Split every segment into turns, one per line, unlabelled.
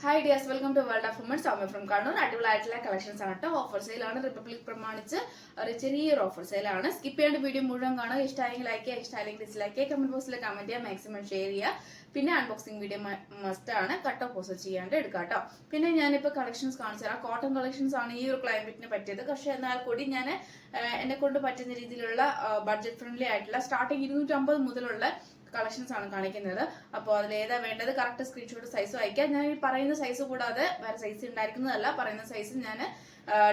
Hi dears, welcome to world of woman. Soumya from Kannur. അടിപൊളിയായിട്ടുള്ള collections ആണ് കേട്ടോ. ഓഫർ സെയിലാണ്. റിപ്പബ്ലിക് പ്രമാണിച്ച് ഒരു ചെറിയൊരു ഓഫർ സെയിലാണ്. സ്കിപ്പ് ചെയ്യേണ്ട വീഡിയോ മുഴുവൻ കാണുക. ഇഷ്ടമായെങ്കിൽ ലൈക്ക് ചെയ്യുക, ഇഷ്ടമായെങ്കിൽ ഡിസ്ലൈക്ക് ചെയ്യുക, കമന്റ് ബോക്സിൽ കമന്റ് ചെയ്യുക, മാക്സിമം ഷെയർ ചെയ്യുക. പിന്നെ അൺബോക്സിംഗ് വീഡിയോ മസ്റ്റ് ആണ്, കട്ട് ഓഫ് പോസ്റ്റ് ചെയ്യാണ്ട് എടുക്കാം കേട്ടോ. പിന്നെ ഞാനിപ്പോൾ കളക്ഷൻസ് കാണിച്ചു തരാം. കോട്ടൺ കളക്ഷൻസ് ആണ് ഈ ഒരു ക്ലൈമറ്റിന് പറ്റിയത്. പക്ഷെ എന്നാൽ കൂടി ഞാൻ എന്നെ കൊണ്ട് പറ്റുന്ന രീതിയിലുള്ള ബഡ്ജറ്റ് ഫ്രണ്ട്ലി ആയിട്ടുള്ള സ്റ്റാർട്ടിങ് 250 മുതലുള്ള കളക്ഷൻസ് ആണ് കാണിക്കുന്നത്. അപ്പോൾ അതിൽ ഏതാ വേണ്ടത് കറക്റ്റ് സ്ക്രീൻഷോട്ട് സൈസ് അയക്കാം. ഞാൻ ഈ പറയുന്ന സൈസ് കൂടാതെ വേറെ സൈസ് ഉണ്ടായിരിക്കുന്നതല്ല, പറയുന്ന സൈസ് ഞാൻ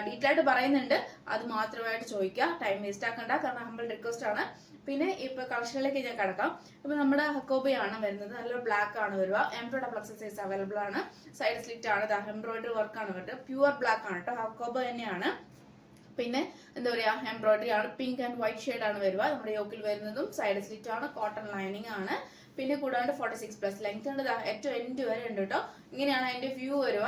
ഡീറ്റെയിൽ ആയിട്ട് പറയുന്നുണ്ട്. അത് മാത്രമായിട്ട് ചോദിക്കുക, ടൈം വേസ്റ്റ് ആക്കണ്ട, കാരണം ഹമ്പിൾ റിക്വസ്റ്റ് ആണ്. പിന്നെ ഇപ്പൊ കളക്ഷനിലേക്ക് ഞാൻ കിടക്കാം. ഇപ്പൊ നമ്മുടെ ഹക്കോബയാണ് വരുന്നത്. നല്ലൊരു ബ്ലാക്ക് ആണ് വരിക. M2XX സൈസ് അവൈലബിൾ ആണ്. സൈഡ് സ്ലിറ്റ് ആണ്, എംബ്രോയിഡറി വർക്ക് ആണ് വരുന്നത്. പ്യുവർ ബ്ലാക്ക് ആണ് കേട്ടോ, ഹക്കോബ തന്നെയാണ്. പിന്നെ എന്താ പറയാ, എംബ്രോയിഡറി ആണ്. പിങ്ക് ആൻഡ് വൈറ്റ് ഷെയ്ഡ് ആണ് വരിക. നമ്മുടെ യോക്കിൽ വരുന്നതും സൈഡ് സ്ലിറ്റ് ആണ്, കോട്ടൺ ലൈനിങ് ആണ്. പിന്നെ കൂടാണ്ട് 46+ ലെങ്ത് ഉണ്ട്, ഏറ്റവും എൻഡ് വരെ ഉണ്ട് കേട്ടോ. ഇങ്ങനെയാണ് അതിന്റെ വ്യൂ വരിക.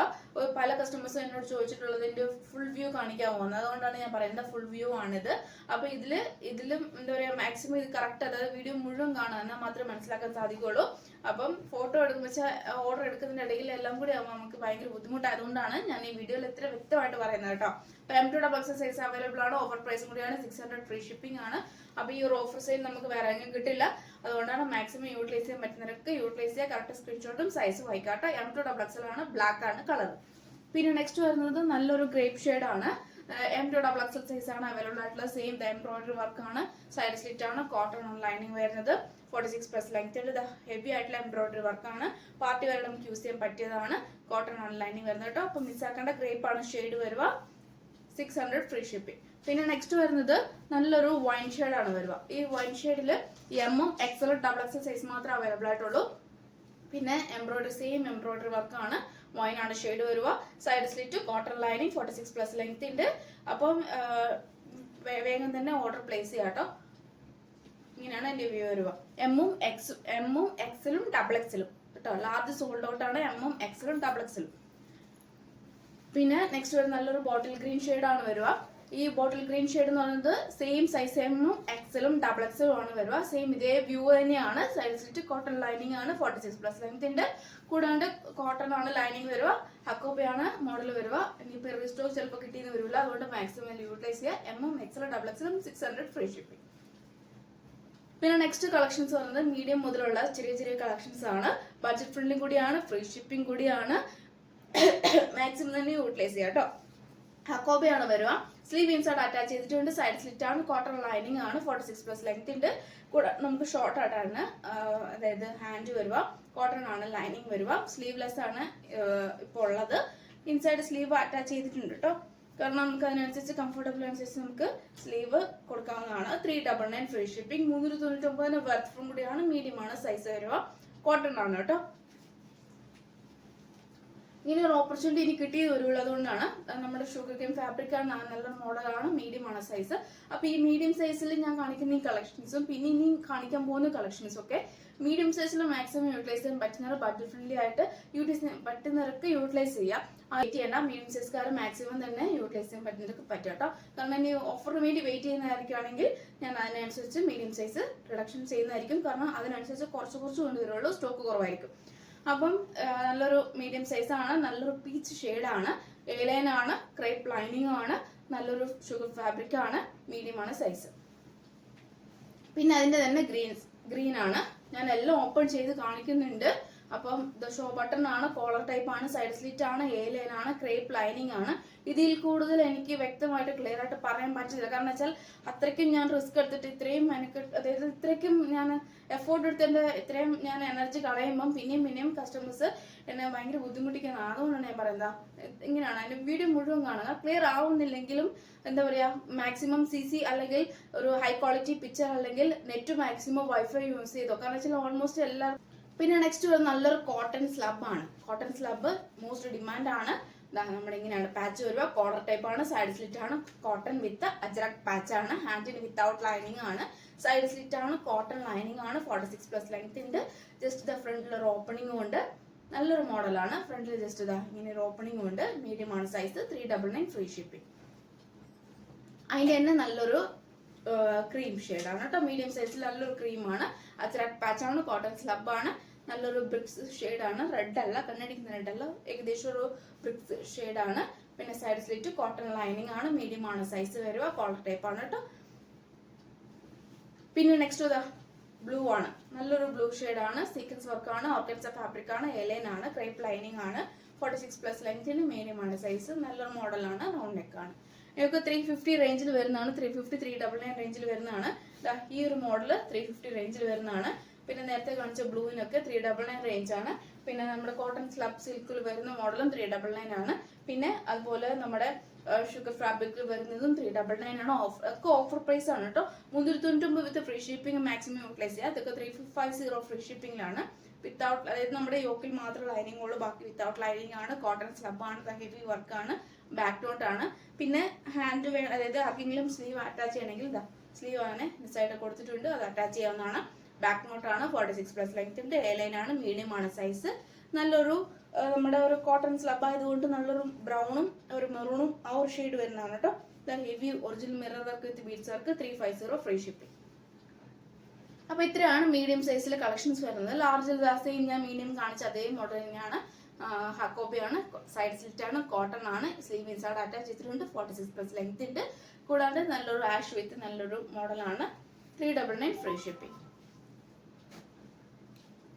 പല കസ്റ്റമേഴ്സും എന്നോട് ചോദിച്ചിട്ടുള്ളത് ഇതിന്റെ ഫുൾ വ്യൂ കാണിക്കാമോ എന്ന്. അതുകൊണ്ടാണ് ഞാൻ പറയുന്നത് ഫുൾ വ്യൂ ആണിത്. അപ്പൊ ഇതിലും എന്താ പറയാ, മാക്സിമം ഇത് കറക്റ്റ്, അതായത് വീഡിയോ മുഴുവൻ കാണുക എന്നാൽ മാത്രമേ മനസ്സിലാക്കാൻ സാധിക്കുള്ളൂ. അപ്പം ഫോട്ടോ എടുക്കുന്ന വെച്ചാൽ ഓർഡർ എടുക്കുന്നതിന്റെ ഇടയിൽ എല്ലാം കൂടി ആകുമ്പോൾ നമുക്ക് ഭയങ്കര ബുദ്ധിമുട്ടായതുകൊണ്ടാണ് ഞാൻ ഈ വീഡിയോയിൽ ഇത്ര വ്യക്തമായിട്ട് പറയുന്നത് കേട്ടോ. അപ്പൊ M2XX സൈസ് അവൈലബിൾ ആണ്. ഓഫർ പ്രൈസും കൂടിയാണ്. 600 ഫ്രീ ഷിപ്പിംഗ് ആണ്. അപ്പൊ ഈ ഒരു ഓഫർ സെയിൽ നമുക്ക് വേറെ എങ്ങും കിട്ടില്ല. അതുകൊണ്ടാണ് മാക്സിമം യൂട്ടിലൈസ് ചെയ്യാൻ പറ്റുന്നവരൊക്കെ യൂട്ടിലൈസ് ചെയ്യുക. കറക്റ്റ് സ്ക്രീൻഷോട്ടും സൈസും വായിക്കാട്ടോ. M2XX ആണ്, ബ്ലാക്ക് ആണ് കളർ. പിന്നെ നെക്സ്റ്റ് വരുന്നത് നല്ലൊരു ഗ്രേപ്പ് ഷെയ്ഡ് ആണ്. M2XX സൈസ് ആണ് അവൈലബിൾ ആയിട്ടുള്ള. സെയിം എംബ്രോയിഡറി വർക്ക് ആണ്, സൈഡ് സ്ലിറ്റ് ആണ്, കോട്ടൺ ലൈനിങ് വരുന്നത്. 46+ ലെങ്ത് ഉണ്ട്. ഹെവി ആയിട്ടുള്ള എംബ്രോയിഡറി വർക്ക് ആണ്. പാർട്ടി വരെ നമുക്ക് യൂസ് ചെയ്യാൻ പറ്റിയതാണ്. കോട്ടൺ ലൈനിങ് വരുന്നത് കേട്ടോ. അപ്പൊ മിസ്സാക്കേണ്ട ഗ്രേപ്പ് ആണ് ഷെയ്ഡ് വരുക. 600 ഫ്രീ ഷിപ്പിംഗ്. പിന്നെ നെക്സ്റ്റ് വരുന്നത് നല്ലൊരു വൈൻ ഷെയ്ഡ് ആണ് വരിക. ഈ വൈൻ ഷെയ്ഡിൽ എമ്മും എക്സലും XX സൈസ് മാത്രമേ അവൈലബിൾ ആയിട്ടുള്ളൂ. പിന്നെ സെയിം എംബ്രോയിഡറി വർക്ക് ആണ്. വൈൻ ആണ് ഷെയ്ഡ് വരിക. Side slit, cotton lining, 46+ length ഉണ്ട്. അപ്പം വേഗം തന്നെ ഓർഡർ പ്ലേസ് ചെയ്യാം കേട്ടോ. ഇങ്ങനെയാണ് എന്റെ വ്യൂ വരിക. എമ്മും എക്സലും XX കേട്ടോ. ലാർജ് സോൾഡ് ഔട്ട് ആണ്. എമ്മും എക്സലും XX. പിന്നെ നെക്സ്റ്റ് വരുന്ന നല്ലൊരു ബോട്ടിൽ ഗ്രീൻ ഷെയ്ഡ് ആണ് വരിക. ഈ ബോട്ടിൽ ഗ്രീൻ ഷെയ്ഡ് എന്ന് പറയുന്നത് സെയിം സൈസ് എമ്മും എക്സലും XX ആണ് വരിക. സെയിം ഇതേ വ്യൂ തന്നെയാണ്. സൈഡ് സ്ലിറ്റ്, കോട്ടൺ ലൈനിങ് ആണ്, 46+ ലെങ്ത് ഉണ്ട്. കൂടാണ്ട് കോട്ടൺ ആണ് ലൈനിങ് വരിക. ഹക്കോബയാണ് മോഡൽ വരിക. ഇനിയിപ്പോൾ റീസ്റ്റോക്ക് ചിലപ്പോൾ കിട്ടിയെന്ന് വരില്ല. അതുകൊണ്ട് മാക്സിമം യൂട്ടിലൈസ് ചെയ്യുക. എമ്മും എക്സലും XXലും 600 ഫ്രീ ഷിപ്പിംഗ്. പിന്നെ നെക്സ്റ്റ് കളക്ഷൻസ് പറയുന്നത് മീഡിയം മുതലുള്ള ചെറിയ ചെറിയ കളക്ഷൻസ് ആണ്. ബഡ്ജറ്റ് ഫ്രണ്ട്ലി കൂടിയാണ്, ഫ്രീ ഷിപ്പിംഗ് കൂടിയാണ്. മാക്സിമം തന്നെ യൂട്ടിലൈസ് ചെയ്യാം കേട്ടോ. ഹക്കോബയാണ് വരിക. സ്ലീവ് ഇൻസൈഡ് അറ്റാച്ച് ചെയ്തിട്ടുണ്ട്. സൈഡ് സ്ലിറ്റ് ആണ്, കോട്ടൺ ലൈനിങ് ആണ്, 46+ ലെങ്ത് ഉണ്ട്. കൂടെ നമുക്ക് ഷോർട്ട് ആയിട്ടാണ്, അതായത് ഹാൻഡ് വരിക. കോട്ടൺ ആണ് ലൈനിങ് വരിക. സ്ലീവ്ലെസ് ആണ് ഇപ്പോൾ ഉള്ളത്. ഇൻസൈഡ് സ്ലീവ് അറ്റാച്ച് ചെയ്തിട്ടുണ്ട് കേട്ടോ. കാരണം നമുക്ക് അതിനനുസരിച്ച് കംഫർട്ടബിൾ അനുസരിച്ച് നമുക്ക് സ്ലീവ് കൊടുക്കാവുന്നതാണ്. 399 ഫ്രീ ഷിപ്പിംഗ്. 399 വർത്ത് ഫ്രം കൂടിയാണ്. മീഡിയം ആണ് സൈസ് വരിക. കോട്ടൺ ആണ് കേട്ടോ. ഇങ്ങനെ ഒരു ഓപ്പർച്യൂണിറ്റി എനിക്ക് കിട്ടിയത് വരുള്ളൂ. അതുകൊണ്ടാണ്. നമ്മുടെ ഷുഗർ കെയിൻ ഫാബ്രിക് ആണ്, നല്ല മോഡലാണ്, മീഡിയം ആണ് സൈസ്. അപ്പൊ ഈ മീഡിയം സൈസിൽ ഞാൻ കാണിക്കുന്ന ഈ കളക്ഷൻസും പിന്നെ ഇനി കാണിക്കാൻ പോകുന്ന കളക്ഷൻസും ഒക്കെ മീഡിയം സൈസിൽ മാക്സിമം യൂട്ടിലൈസ് ചെയ്യാൻ പറ്റുന്നവർ ബഡ്ജറ്റ് ഫ്രണ്ട്ലി ആയിട്ട് പറ്റുന്നവർക്ക് യൂട്ടിലൈസ് ചെയ്യാം. വെയിറ്റ് ചെയ്യേണ്ട. മീഡിയം സൈസുകാർ മാക്സിമം തന്നെ യൂട്ടിലൈസ് ചെയ്യാൻ പറ്റുന്നവർക്ക് പറ്റും കേട്ടോ. കാരണം ഇനി ഓഫറിന് വേണ്ടി വെയിറ്റ് ചെയ്യുന്നതായിരിക്കുകയാണെങ്കിൽ ഞാൻ അതിനനുസരിച്ച് മീഡിയം സൈസ് റിഡക്ഷൻ ചെയ്യുന്നതായിരിക്കും. കാരണം അതിനനുസരിച്ച് കുറച്ച് കൊണ്ടുവരുള്ളൂ, സ്റ്റോക്ക് കുറവായിരിക്കും. അപ്പം നല്ലൊരു മീഡിയം സൈസ് ആണ്. നല്ലൊരു പീച്ച് ഷെയ്ഡ് ആണ്. എലൈൻ ആണ്, ക്രേപ്പ് ലൈനിങ് ആണ്, നല്ലൊരു ഷുഗർ ഫാബ്രിക് ആണ്, മീഡിയം ആണ് സൈസ്. പിന്നെ അതിന്റെ തന്നെ ഗ്രീൻ ആണ്. ഞാൻ എല്ലാം ഓപ്പൺ ചെയ്ത് കാണിക്കുന്നുണ്ട്. അപ്പം ഷോ ബട്ടൺ ആണ്, കോളർ ടൈപ്പ് ആണ്, സൈഡ് സ്ലിറ്റ് ആണ്, എലൈൻ ആണ്, ക്രേപ്പ് ലൈനിങ് ആണ്. ഇതിൽ കൂടുതൽ എനിക്ക് വ്യക്തമായിട്ട് ക്ലിയർ ആയിട്ട് പറയാൻ പറ്റില്ല. കാരണം വെച്ചാൽ അത്രയ്ക്കും ഞാൻ റിസ്ക് എടുത്തിട്ട് ഇത്രയും അതായത് ഇത്രയ്ക്കും ഞാൻ എഫോർട്ട് എടുത്തിട്ട് ഇത്രയും ഞാൻ എനർജി കളയുമ്പം പിന്നെയും കസ്റ്റമേഴ്സ് എന്നെ ഭയങ്കര ബുദ്ധിമുട്ടിക്കുന്നതാണ്. അതുകൊണ്ടാണ് ഞാൻ പറയുന്നത് ഇങ്ങനെയാണ്. അതിന്റെ വീഡിയോ മുഴുവൻ കാണുക. ക്ലിയർ ആവുന്നില്ലെങ്കിലും എന്താ പറയാ, മാക്സിമം CC അല്ലെങ്കിൽ ഒരു ഹൈ ക്വാളിറ്റി പിക്ചർ അല്ലെങ്കിൽ നെറ്റ് മാക്സിമം വൈഫൈ യൂസ് ചെയ്തോ. കാരണം വെച്ചാൽ ഓൾമോസ്റ്റ് എല്ലാവരും. പിന്നെ നെക്സ്റ്റ് നല്ലൊരു കോട്ടൺ സ്ലബ് ആണ്. കോട്ടൺ സ്ലബ് മോസ്റ്റ് ഡിമാൻഡ് ആണ്. നമ്മുടെ ഇങ്ങനെയാണ് പാച്ച് വരിക. കോളർ ടൈപ്പ് ആണ്, സൈഡ് സ്ലിറ്റ് ആണ്, കോട്ടൺ വിത്ത് അജ്രക് പാച്ച് ആണ്, ഹാൻഡിന് വിത്തൗട്ട് ലൈനിങ് ആണ്, സൈഡ് സ്ലിറ്റ് ആണ്, കോട്ടൺ ലൈനിങ് ആണ്, 46+ ലെങ്ത് ഉണ്ട്. ജസ്റ്റ് ഫ്രണ്ടിൽ ഒരു ഓപ്പണിംഗും ഉണ്ട്. നല്ലൊരു മോഡലാണ്. ഫ്രണ്ടിൽ ജസ്റ്റ് ഇങ്ങനെ ഒരു ഓപ്പണിംഗും ഉണ്ട്. മീഡിയം ആണ് സൈസ്. 399 free shipping. അതിന്റെ തന്നെ നല്ലൊരു ക്രീം ഷെയ്ഡ് ആണ് കേട്ടോ. മീഡിയം സൈസിൽ നല്ലൊരു ക്രീമാണ്. അജ്രക് പാച്ച് ആണ്, കോട്ടൺ സ്ലബ് ആണ്. നല്ലൊരു ബ്രിക്സ് ഷെയ്ഡാണ്, റെഡ് അല്ല, കണ്ണടിക്കുന്ന റെഡ് അല്ല, ഏകദേശം ഒരു ബ്രിക്സ് ഷെയ്ഡാണ്. പിന്നെ സൈഡ് സ്ലിറ്റ് കോട്ടൺ ലൈനിങ് ആണ്, മീഡിയം ആണ് സൈസ് വരിക, കോളർ ടൈപ്പ് ആണ് കേട്ടോ. പിന്നെ നെക്സ്റ്റ് ഇതാ ബ്ലൂ ആണ്, നല്ലൊരു ബ്ലൂ ഷെയ്ഡാണ്, സീക്വൻസ് വർക്ക് ആണ്, ഓർഗൻസ ഫാബ്രിക് ആണ്, എലൈൻ ആണ്, ക്രേപ്പ് ലൈനിങ് ആണ്, 46+ ലെങ്ത്തിന്, മീഡിയം ആണ് സൈസ്, നല്ലൊരു മോഡലാണ്, റൗണ്ട് നെക്ക് ആണ്. ഇതൊക്കെ 350 റേഞ്ചിൽ വരുന്നതാണ്, 350 399 റേഞ്ചിൽ വരുന്നതാണ്. ഈ ഒരു മോഡൽ 350 റേഞ്ചിൽ വരുന്നതാണ്. പിന്നെ നേരത്തെ കാണിച്ച ബ്ലൂവിനൊക്കെ 399 റേഞ്ച് ആണ്. പിന്നെ നമ്മുടെ കോട്ടൺ സ്ലബ് സിൽക്കിൽ വരുന്ന മോഡലും 399 ആണ്. പിന്നെ അതുപോലെ നമ്മുടെ ഷുഗർ ഫാബ്രിക്കിൽ വരുന്നതും 399 ആണ്. ഒക്കെ ഓഫർ പ്രൈസ് ആണ് കേട്ടോ. 399 with free shipping maximum utilise ചെയ്യുക. അതൊക്കെ 350 ഫ്രീ ഷിപ്പിംഗിലാണ്. വിത്തൗട്ട്, അതായത് നമ്മുടെ യോക്കിൽ മാത്രം ലൈനിങ് ഉള്ളൂ, ബാക്കി വിത്തൗട്ട് ലൈനിങ് ആണ്. കോട്ടൺ സ്ലബ് ആണ്, ഹെവി വർക്ക് ആണ്, ബാക്ക് നോട്ട് ആണ്. പിന്നെ ഹാൻഡ് അതായത് ആർക്കെങ്കിലും സ്ലീവ് അറ്റാച്ച് ചെയ്യണമെങ്കിൽ ഇതാ സ്ലീവ് ആണ് സൈഡ് കൊടുത്തിട്ടുണ്ട്, അത് അറ്റാച്ച് ചെയ്യാവുന്നതാണ്. ബാക്ക് നോട്ട് ആണ്, 46+ ലെങ്ത് ഉണ്ട്, എ ലൈൻ ആണ്, മീഡിയം ആണ് സൈസ്. നല്ലൊരു നമ്മുടെ ഒരു കോട്ടൺ സ്ലബ് ആയതുകൊണ്ട് നല്ലൊരു ബ്രൗണും ഒരു മെറൂണും ആ ഒരു ഷെയ്ഡ് വരുന്നതാണ് കേട്ടോ. Heavy original mirror work with beads work, 350 free shipping. അപ്പൊ ഇത്രയാണ് മീഡിയം സൈസിലെ കളക്ഷൻസ് വരുന്നത്. ലാർജ് സെയിം ഞാൻ മീഡിയം കാണിച്ച അതേ മോഡൽ തന്നെയാണ്, ഹക്കോബിയാണ്, സൈഡ് സ്ലിറ്റ് ആണ്, കോട്ടൺ ആണ്, സ്ലീവ് ഇൻസൈഡ് അറ്റാച്ച് ചെയ്തിട്ടുണ്ട്, 46+ ലെങ്ത് ഉണ്ട്. കൂടാതെ നല്ലൊരു ആഷ് വിത്ത് നല്ലൊരു മോഡലാണ്, 399 ഫ്രീ ഷിപ്പിംഗ്.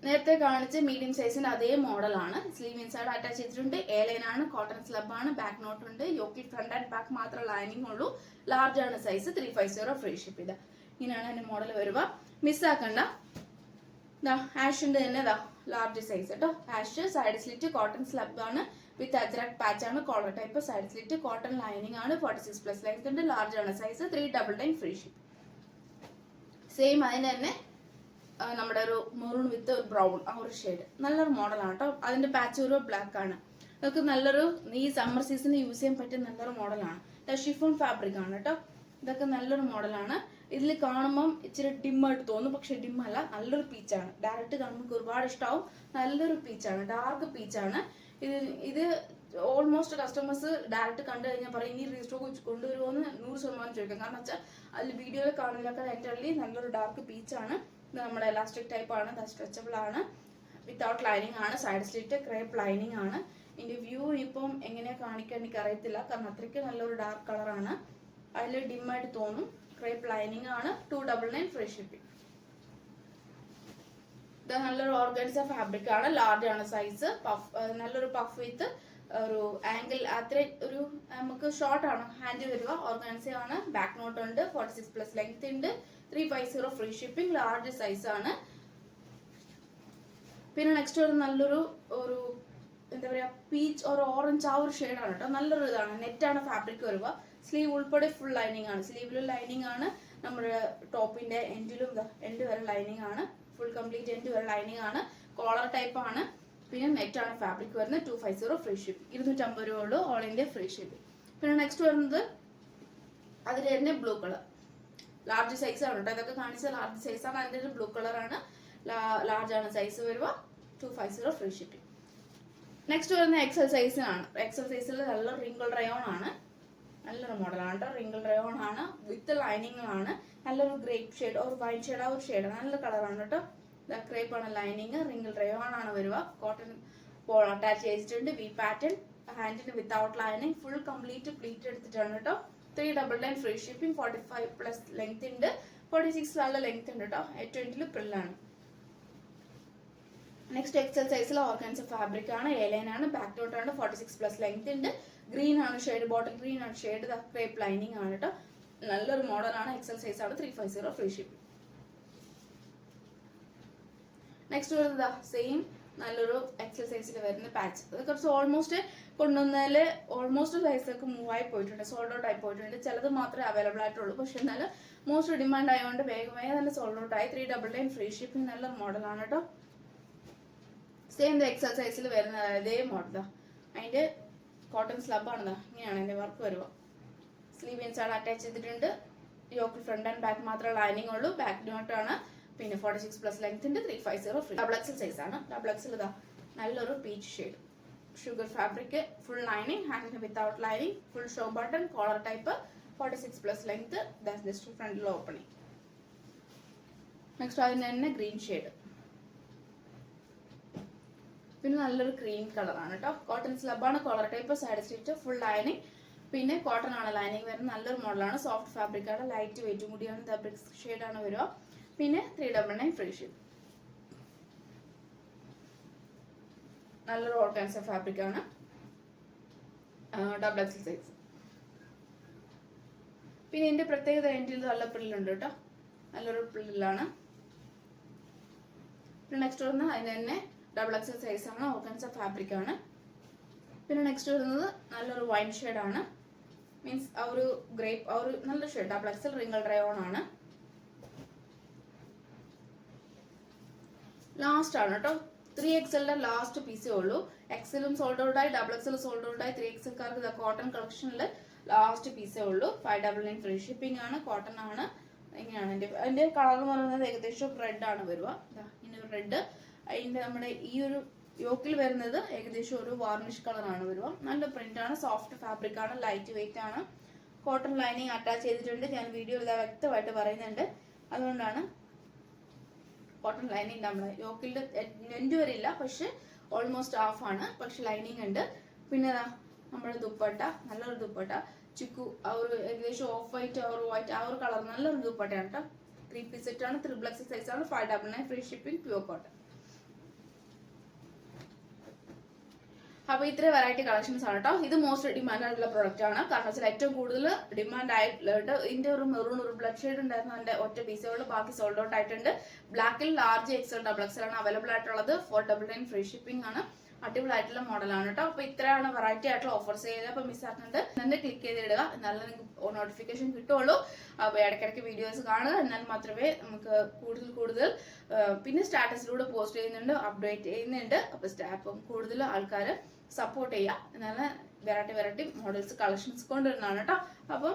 നേരത്തെ കാണിച്ച മീഡിയം സൈസിന്റെ അതേ മോഡലാണ്, സ്ലീവ് ഇൻസൈഡ് അറ്റാച്ച് ചെയ്തിട്ടുണ്ട്, എ ലൈൻ ആണ്, കോട്ടൺ സ്ലബ് ആണ്, ബാക്ക് നോട്ട് ഉണ്ട്, യോക്കിൽ ഫ്രണ്ട് ആൻഡ് ബാക്ക് മാത്രം ലൈനിങ് ഉള്ളൂ, ലാർജ് ആണ് സൈസ്, 350 ഫ്രീ ഷിപ്പ്. ഇതാ ഇങ്ങനെയാണ് അതിന്റെ മോഡൽ വരുക. മിസ്സാക്കണ്ട, ആഷിന്റെ തന്നെ ഇതാ ലാർജ് സൈസ് കേട്ടോ. Ash, side slit cotton slub ആണ് വിത്ത് അജ്രക് പാച്ച് ആണ്, collar type, side slit cotton lining ആണ്, 46+ ലെങ്ത് ഉണ്ട്, ലാർജ് ആണ് സൈസ്, 399 ഫ്രീ ഷിപ്പ്. സെയിം അതിന് തന്നെ നമ്മുടെ ഒരു മെറൂൺ വിത്ത് ബ്രൗൺ ആ ഒരു ഷെയ്ഡ്, നല്ലൊരു മോഡലാണ് കേട്ടോ. അതിന്റെ പാച്ച് ഒരു ബ്ലാക്ക് ആണ്. ഇതൊക്കെ നല്ലൊരു ഈ സമ്മർ സീസണിൽ യൂസ് ചെയ്യാൻ പറ്റിയ നല്ലൊരു മോഡലാണ്. ഷിഫോൺ ഫാബ്രിക് ആണ് കേട്ടോ. ഇതൊക്കെ നല്ലൊരു മോഡലാണ്. ഇതിൽ കാണുമ്പം ഇച്ചിരി ഡിമ്മായിട്ട് തോന്നും, പക്ഷെ ഡിമ്മല്ല, നല്ലൊരു പീച്ചാണ്. ഡയറക്റ്റ് കാണുമ്പോൾ ഒരുപാട് ഇഷ്ടമാവും. നല്ലൊരു പീച്ചാണ്, ഡാർക്ക് പീച്ചാണ്. ഇത് ഓൾമോസ്റ്റ് കസ്റ്റമേഴ്സ് ഡയറക്റ്റ് കണ്ടു കഴിഞ്ഞാൽ പറയും ഇനി റീസ്റ്റോക്ക് കൊണ്ടുവരുമോന്ന് 100% ചോദിക്കാം. കാരണം വെച്ചാൽ അതിൽ വീഡിയോയിൽ കാണുന്നതിലൊക്കെ എൻ്റെ നല്ലൊരു ഡാർക്ക് പീച്ചാണ്. ഇത് നമ്മുടെ എലാസ്റ്റിക് ടൈപ്പ് ആണ്, സ്ട്രെച്ചബിൾ ആണ്, വിത്തൗട്ട് ലൈനിങ് ആണ്, സൈഡ് സ്ലിറ്റ് ക്രേപ്പ് ലൈനിങ് ആണ്. ഇതിന്റെ വ്യൂ ഇപ്പം എങ്ങനെയാ കാണിക്കാൻ എനിക്ക് അറിയത്തില്ല, കാരണം അത്രയ്ക്ക് നല്ലൊരു ഡാർക്ക് കളറാണ്. അതിൽ ഡിമ്മായിട്ട് തോന്നും. ക്രേപ്പ് ലൈനിങ് ആണ്, 299 ഫ്രീ ഷിപ്പിംഗ്. ഇത് നല്ലൊരു ഓർഗൻസ ഫാബ്രിക് ആണ്, ലാർജ് ആണ് സൈസ്, നല്ലൊരു പഫ് വിത്ത് ഒരു ആംഗിൾ, അത്ര ഒരു നമുക്ക് ഷോർട്ട് ആണ് ഹാൻഡ് വരിക, ഓർഗൻസ ആണ്, ബാക്ക് നോട്ട് ഉണ്ട്, 46+ ലെങ്ത് ഉണ്ട്, 350 ഫ്രീ ഷിപ്പിംഗ്, ലാർജ് സൈസ് ആണ്. പിന്നെ നെക്സ്റ്റ് ഒരു നല്ലൊരു ഒരു എന്താ പറയാ പീച്ച് ഒരു ഓറഞ്ച് ആ ഒരു ഷെയ്ഡാണ് കേട്ടോ. നല്ലൊരു ഇതാണ്, നെറ്റാണ് ഫാബ്രിക് വരിക, സ്ലീവ് ഉൾപ്പെടെ ഫുൾ ലൈനിങ് ആണ്, സ്ലീവിലും ലൈനിങ് ആണ്, നമ്മുടെ ടോപ്പിന്റെ എൻഡിലും എൻഡ് വരെ ലൈനിങ് ആണ്, ഫുൾ കംപ്ലീറ്റ് എൻഡ് വരെ ലൈനിങ് ആണ്, കോളർ ടൈപ്പ് ആണ്. പിന്നെ നെറ്റാണ് ഫാബ്രിക് വരുന്നത്, 250 ഫ്രീ ഷിപ്പിംഗ്, 250 രൂപ ഉള്ളൂ, ഓൾ ഇന്ത്യ ഫ്രീ ഷിപ്പിംഗ്. പിന്നെ നെക്സ്റ്റ് വരുന്നത് അതിൽ തന്നെ ബ്ലൂ കളർ, ലാർജ് സൈസ് ആണ് കേട്ടോ. ഇതൊക്കെ കാണിച്ച ലാർജ് സൈസ് ആണ്, അതിന്റെ ബ്ലൂ കളറാണ്, ലാർജ് ആണ് സൈസ് വരിക, 250 ഫ്രീ ഷിപ്പിംഗ്. നെക്സ്റ്റ് വരുന്ന എക്സൽ സൈസിനാണ്. എക്സൽ സൈസിൽ നല്ല റിങ്കിൾ റയോൺ ആണ്, നല്ലൊരു മോഡലാണ് കേട്ടോ. റിങ്കിൾ റയോൺ ആണ്, വിത്ത് ലൈനിങ് ആണ്, നല്ലൊരു ഗ്രേപ്പ് ഷെയ്ഡ് ഒരു വൈറ്റ് ഷെയ്ഡ് ആ ഒരു ഷെയ്ഡ്, നല്ല കളറാണ് കേട്ടോ. ക്രേപ്പ് ആണ് ലൈനിങ്, റിങ്കിൾ റയോൺ ആണ് വരിക, കോട്ടൺ പോൾ അറ്റാച്ച് ചെയ്തിട്ടുണ്ട്, വി പാറ്റേൺ, ഹാൻഡിന് without lining, full complete pleat എടുത്തിട്ടാണ് കേട്ടോ. 399 ഫ്രീ ഷിപ്പിംഗ്, 45+ ലെങ്ത് ഉണ്ട്, 46 നല്ല ലെങ്ത് ഉണ്ട് കേട്ടോ. 820 പ്രില്ലാണ്. നെക്സ്റ്റ് എക്സൽ സൈസിൽ ഓർഗൻസ ഫാബ്രിക് ആണ്, എ ലൈൻ ആണ്, ബാക്ക് നോട്ട് ആണ്, 46+ ലെങ്ത് ഉണ്ട്, ഗ്രീൻ ആണ് ഷെയ്ഡ്, ബോട്ടിൽ ഗ്രീൻ ആണ് ഷെയ്ഡ്, ക്രേപ്പ് ലൈനിങ് ആണ് കേട്ടോ. നല്ലൊരു മോഡലാണ്, എക്സൽ സൈസ് ആണ്, 350 ഫ്രീ ഷിപ്പിംഗ്. നെക്സ്റ്റ് വരുന്നത് സെയിം നല്ലൊരു എക്സൽ സൈസിൽ വരുന്ന പാച്ച്. അത് കുറച്ച് ഓൾമോസ്റ്റ് കൊണ്ടുവന്നാൽ ഓൾമോസ്റ്റ് സൈസൊക്കെ മൂവ് ആയി പോയിട്ടുണ്ട്, സോൾഡ് ഔട്ട് ആയി പോയിട്ടുണ്ട്. ചിലത് മാത്രമേ അവൈലബിൾ ആയിട്ടുള്ളൂ, പക്ഷെ എന്നാലും മോസ്റ്റ് ഡിമാൻഡ് ആയതുകൊണ്ട് വേഗം തന്നെ സോൾഡ് ഔട്ട് ആയി. 399 ഫ്രീ ഷിപ്പിംഗ്, നല്ല മോഡലാണ് കേട്ടോ. സെയിം എക്സൽ സൈസിൽ വരുന്ന അതേ മോഡലാ. അതിന്റെ കോട്ടൺ സ്ലബ് ആണ്, ഇങ്ങനെയാണ് അതിന്റെ വർക്ക് വരുക. സ്ലീവ് ഇൻസൈഡ് അറ്റാച്ച് ചെയ്തിട്ടുണ്ട്, യോക്ക് ഫ്രണ്ട് ആൻഡ് ബാക്ക് മാത്രമേ ലൈനിങ് ഉള്ളൂ, ബാക്ക് നോട്ട് ആണ്. പിന്നെ 46+ ലെങ്ത് ഉണ്ട്, 350 ഫ്രീ. ഡബിൾ എക്സൽ സൈസ് ആണ്. ഡബിൾ എക്സൽ ഇതാ നല്ലൊരു peach shade, sugar fabric, full lining, ഹാൻഡിന് without lining, full show button, collar type, 46+ length, just ഫ്രണ്ടിൽ ഓപ്പണിങ്. നെക്സ്റ്റ് അതിന് തന്നെ ഗ്രീൻ ഷെയ്ഡ്, പിന്നെ നല്ലൊരു ക്രീം കളറാണ് കേട്ടോ. കോട്ടൺ സ്ലബാണ്, collar type, side stitch, full lining. പിന്നെ കോട്ടൺ ആണ് ലൈനിങ് വരുന്നത്. നല്ലൊരു മോഡലാണ്, സോഫ്റ്റ് ഫാബ്രിക് ആണ്, ലൈറ്റ് വെയിറ്റും കൂടിയാണ്. ഫാബ്രിക് ഷെയ്ഡാണ് വരിക. പിന്നെ 399 ഫ്രീ ഷിപ്പ്. നല്ലൊരു ഓർഗാൻസ ഫാബ്രിക് ആണ്, XXL സൈസ്. പിന്നെ ഇതിന്റെ പ്രത്യേകത എൻ്റെ നല്ല പ്രില്ലുണ്ട് കേട്ടോ, നല്ലൊരു പ്രില്ലാണ്. പിന്നെ നെക്സ്റ്റ് വരുന്നത് അതിന് തന്നെ XXL സൈസ് ആണ്, ഓർഗാൻസ ഫാബ്രിക് ആണ്. പിന്നെ നെക്സ്റ്റ് വരുന്നത് നല്ലൊരു വൈൻ ഷെയ്ഡാണ്, മീൻസ് ആ ഒരു ഗ്രേപ്പ്, ആ ഒരു നല്ല ഷെയ്ഡ്. XXL റിംഗിൾ ഡ്രൈവൺ ആണ്. ലാസ്റ്റ് ആണ് കേട്ടോ, 3XL ലാസ്റ്റ് പീസേ ഉള്ളൂ. എക്സലും സോൾഡ് ഔട്ട് ആയി, XXL സോൾഡ് ഔട്ട് ആയി. 3XL കോട്ടൺ കളക്ഷനിൽ ലാസ്റ്റ് പീസേ ഉള്ളൂ. 599 ഫ്രീ ഷിപ്പിംഗ് ആണ്, കോട്ടൺ ആണ്. ഇങ്ങനെയാണ് അതിന്റെ കളർ എന്ന് പറയുന്നത് ഏകദേശം റെഡ് ആണ് വരിക. ഇങ്ങനെ ഒരു റെഡ്. അതിന്റെ നമ്മുടെ ഈ ഒരു യോക്കിൽ വരുന്നത് ഏകദേശം ഒരു വാർണിഷ് കളറാണ് വരിക. നല്ല പ്രിന്റ് ആണ്, സോഫ്റ്റ് ഫാബ്രിക് ആണ്, ലൈറ്റ് വെയിറ്റ് ആണ്. കോട്ടൺ ലൈനിങ് അറ്റാച്ച് ചെയ്തിട്ടുണ്ട്, ഞാൻ വീഡിയോ ഇതാ വ്യക്തമായിട്ട് പറയുന്നുണ്ട്. അതുകൊണ്ടാണ് കോട്ടൺ ലൈനിങ് നമ്മുടെ യോക്കിൽ എൻഡ് വരില്ല, പക്ഷെ ഓൾമോസ്റ്റ് ഹാഫ് ആണ്, പക്ഷെ ലൈനിങ് ഉണ്ട്. പിന്നെ നമ്മുടെ ദുപ്പട്ട, നല്ലൊരു ദുപ്പട്ട, ചിക്കു ആ ഒരു ഏകദേശം ഓഫ് വൈറ്റ് ആ ഒരു വൈറ്റ് ആ ഒരു കളർ, നല്ലൊരു ദുപ്പട്ടയാണ് കേട്ടോ. 3 പീസ് സെറ്റ് ആണ്, XXL സൈസ് ആണ്, 599 ഫ്രീ ഷിപ്പിംഗ്, പ്യൂർ കോട്ടൺ. അപ്പൊ ഇത്ര വെറൈറ്റി കളക്ഷൻസ് ആണ് കേട്ടോ. ഇത് മോസ്റ്റ് ഡിമാൻഡ് ആയിട്ടുള്ള പ്രൊഡക്റ്റ് ആണ്, കാരണം വെച്ചാൽ ഏറ്റവും കൂടുതൽ ഡിമാൻഡ് ആയിട്ടുള്ളത്. ഇതിന്റെ ഒരു മെറൂൺ ഒരു ബ്ലഡ് ഷെയ്ഡ് ഉണ്ടായിരുന്നു, അതിന്റെ ഒറ്റ പീസുകൾ, ബാക്കി സോൾഡ് ഔട്ട് ആയിട്ടുണ്ട്. ബ്ലാക്കിൽ ലാർജ് XL XXL ആണ് അവൈലബിൾ ആയിട്ടുള്ളത്. 499 ഫ്രീ ഷിപ്പിംഗ് ആണ്. അടിപൊളിയായിട്ടുള്ള മോഡലാണ് കേട്ടോ. അപ്പൊ ഇത്രയാണ് വെറൈറ്റി ആയിട്ടുള്ള ഓഫേഴ്സ് ചെയ്തത്. അപ്പൊ മിസ്സാക്കുന്നുണ്ട് തന്നെ ക്ലിക്ക് ചെയ്തിടുക, എന്നാലും നിങ്ങൾക്ക് നോട്ടിഫിക്കേഷൻ കിട്ടുള്ളൂ. അപ്പൊ ഇടയ്ക്കിടയ്ക്ക് വീഡിയോസ് കാണുക, എന്നാൽ മാത്രമേ നമുക്ക് കൂടുതൽ പിന്നെ സ്റ്റാറ്റസിലൂടെ പോസ്റ്റ് ചെയ്യുന്നുണ്ട്, അപ്ഡേറ്റ് ചെയ്യുന്നുണ്ട്. അപ്പൊ കൂടുതൽ ആൾക്കാർ സപ്പോർട്ട് ചെയ്യുക, എന്നാലും വെറൈറ്റി മോഡൽസ് കളക്ഷൻസ് കൊണ്ടുവരുന്നതാണ് കേട്ടോ. അപ്പം